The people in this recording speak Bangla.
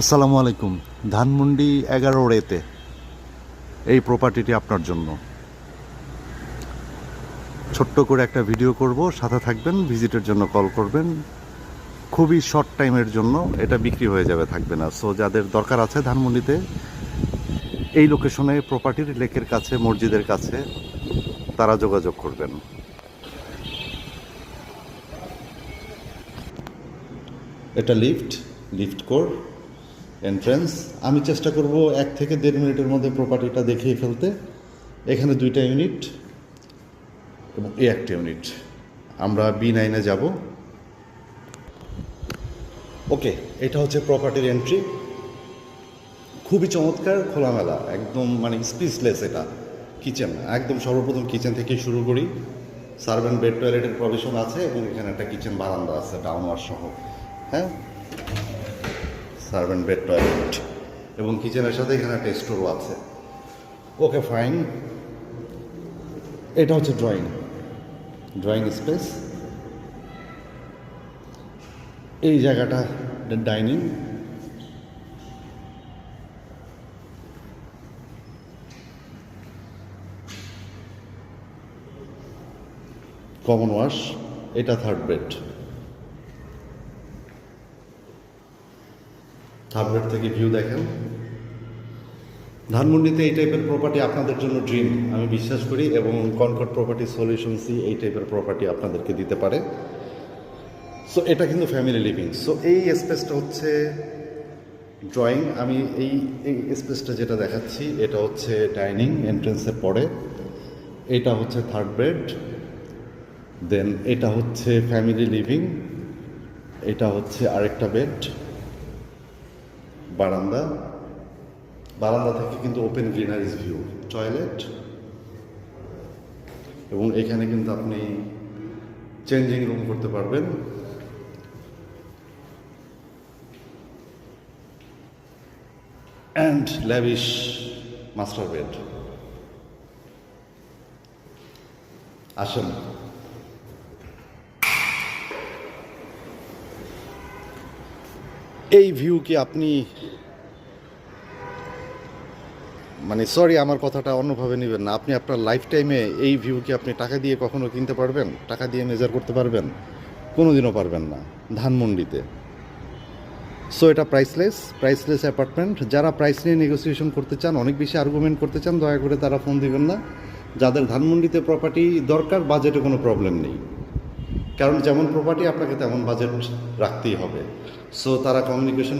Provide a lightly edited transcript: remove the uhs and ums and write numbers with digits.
আসসালামু আলাইকুম। ধানমন্ডি 11 রেতে এই প্রপার্টিটি আপনার জন্য। ছোট্ট করে একটা ভিডিও করব, সাথে থাকবেন, ভিজিটের জন্য কল করবেন। খুবই শর্ট টাইমের জন্য এটা বিক্রি হয়ে যাবে, থাকবে না। সো যাদের দরকার আছে ধানমন্ডিতে এই লোকেশনে প্রপার্টির, লেকের কাছে, মসজিদের কাছে, তারা যোগাযোগ করবেন। এটা লিফট কোর এন্ট্রেন্স। আমি চেষ্টা করব 1 থেকে 1.5 মিনিটের মধ্যে প্রপার্টিটা দেখিয়ে ফেলতে। এখানে 2টা ইউনিট এবং এই একটা ইউনিট। আমরা B9-এ যাব। ওকে, এটা হচ্ছে প্রপার্টির এন্ট্রি। খুবই চমৎকার, খোলামেলা, একদম মানে স্পেসলেস। এটা কিচেন, একদম সর্বপ্রথম কিচেন থেকে শুরু করি। সার্ভেন্ট বেড, টয়লেটের প্রভিশন আছে এবং এখানে একটা কিচেন বারান্দা আছে ডাউনওয়ার সহ। হ্যাঁ, সার্ভেন্ট বেড, টয়লেট এবং কিচেনের সাথে এখানে একটা স্টোরও আছে। ওকে, ফাইন। এটা হচ্ছে ড্রয়িং স্পেস। এই জায়গাটা ডাইনিং। Common wash. এটা থার্ড বেড থেকে ভিউ দেখেন। ধানমন্ডিতে এই টাইপের প্রপার্টি আপনাদের জন্য ড্রিম, আমি বিশ্বাস করি, এবং কনকর্ড প্রপার্টি সলিউশনসই এই টাইপের প্রপার্টি আপনাদেরকে দিতে পারে। সো এটা কিন্তু ফ্যামিলি লিভিং। সো এই স্পেসটা হচ্ছে ড্রয়িং। আমি এই স্পেসটা যেটা দেখাচ্ছি এটা হচ্ছে ডাইনিং, এন্ট্রেন্সের পরে। এটা হচ্ছে থার্ড বেড, দেন এটা হচ্ছে ফ্যামিলি লিভিং, এটা হচ্ছে আরেকটা বেড, বারান্দা থেকে কিন্তু ওপেন গ্রিনারিজ ভিউ, টয়লেট, এবং এখানে কিন্তু আপনি চেঞ্জিং রুম করতে পারবেন। And lavish master bed. আসেন, এই ভিউ কি আপনি, মানে সরি আমার কথাটা অন্যভাবে নেবেন না, আপনি আপনার লাইফ টাইমে এই ভিউ কি আপনি টাকা দিয়ে কখনো কিনতে পারবেন? টাকা দিয়ে মেজার করতে পারবেন? কোনোদিনও পারবেন না ধানমন্ডিতে। সো এটা প্রাইসলেস অ্যাপার্টমেন্ট। যারা প্রাইস নিয়ে নেগোসিয়েশন করতে চান, অনেক বেশি আর্গুমেন্ট করতে চান, দয়া করে তারা ফোন দিবেন না। যাদের ধানমন্ডিতে প্রপার্টি দরকার, বাজেটে কোনো প্রবলেম নেই, কারণ যেমন প্রপার্টি আপনাকে তেমন বাজেট রাখতেই হবে। সো তারা কমিউনিকেশন